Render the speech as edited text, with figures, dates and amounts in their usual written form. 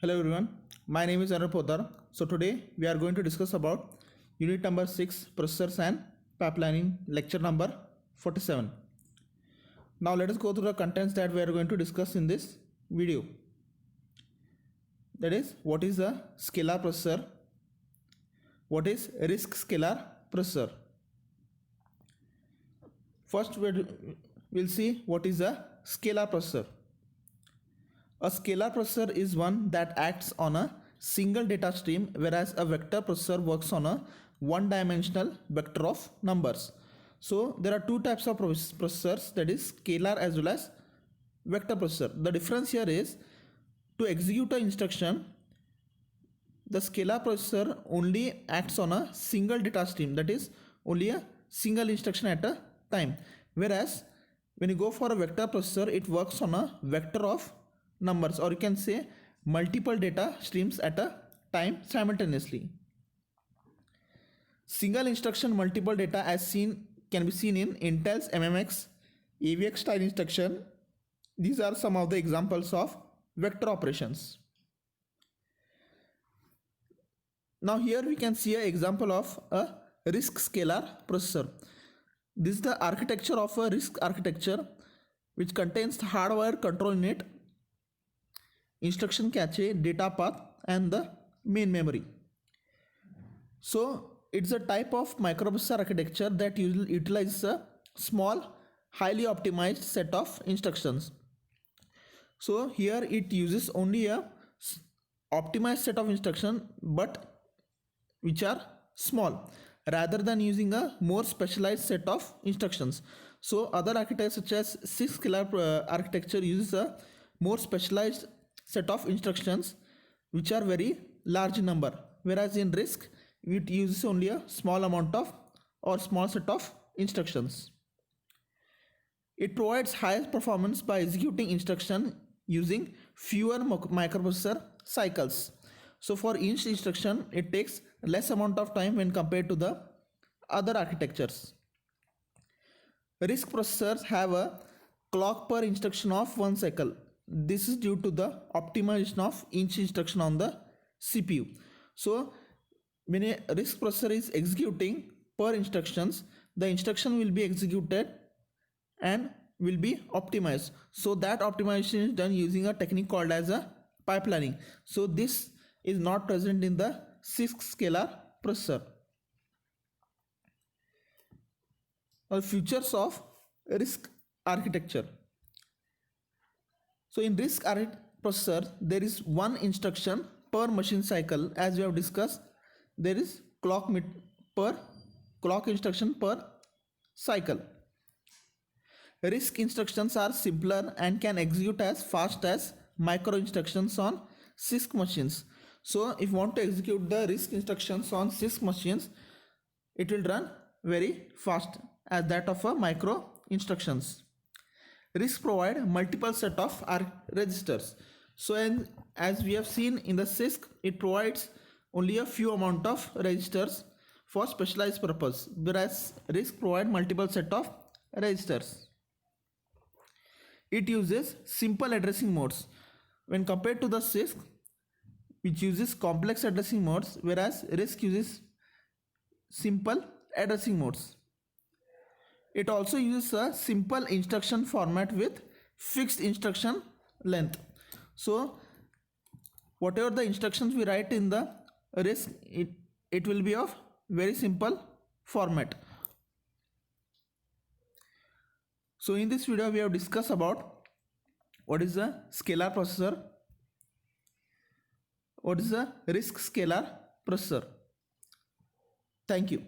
Hello everyone, my name is Anup Poddar. So today we are going to discuss about unit number 6 processors and pipelining, lecture number 47. Now let us go through the contents that we are going to discuss in this video. That is, what is a scalar processor, what is RISC scalar processor. First we'll see what is a scalar processor. A scalar processor is one that acts on a single data stream, whereas a vector processor works on a one-dimensional vector of numbers. So there are two types of processors, that is scalar as well as vector processor. The difference here is, to execute an instruction, the scalar processor only acts on a single data stream, that is only a single instruction at a time, whereas when you go for a vector processor, it works on a vector of numbers, or you can say multiple data streams at a time simultaneously. Single instruction multiple data can be seen in Intel's MMX AVX style instruction. These are some of the examples of vector operations. Now here we can see an example of a RISC scalar processor. This is the architecture of a RISC architecture, which contains the hardware control unit, instruction cache, data path, and the main memory. So it's a type of microprocessor architecture that utilizes a small, highly optimized set of instructions. So here it uses only a optimized set of instructions, but which are small, rather than using a more specialized set of instructions. So other architectures such as RISC scalar architecture uses a more specialized set of instructions which are very large in number, whereas in RISC it uses only a small amount of or small set of instructions. It provides higher performance by executing instruction using fewer microprocessor cycles. So for each instruction it takes less amount of time when compared to the other architectures. RISC processors have a clock per instruction of 1 cycle. This is due to the optimization of each instruction on the CPU. So when a RISC processor is executing per instructions, the instruction will be executed and will be optimized. So that optimization is done using a technique called as a pipelining. So this is not present in the RISC scalar processor. Now, features of RISC architecture. So in RISC processor, there is one instruction per machine cycle. As we have discussed, there is clock instruction per cycle. RISC instructions are simpler and can execute as fast as micro instructions on CISC machines. So if you want to execute the RISC instructions on CISC machines, it will run very fast as that of a micro instructions. RISC provide multiple set of registers. So as we have seen in the CISC, it provides only a few amount of registers for specialized purpose, whereas RISC provide multiple set of registers. It uses simple addressing modes when compared to the CISC, which uses complex addressing modes, whereas RISC uses simple addressing modes. It also uses a simple instruction format with fixed instruction length. So whatever the instructions we write in the RISC, it will be of very simple format. So in this video we have discussed about what is a scalar processor, what is a RISC scalar processor. Thank you.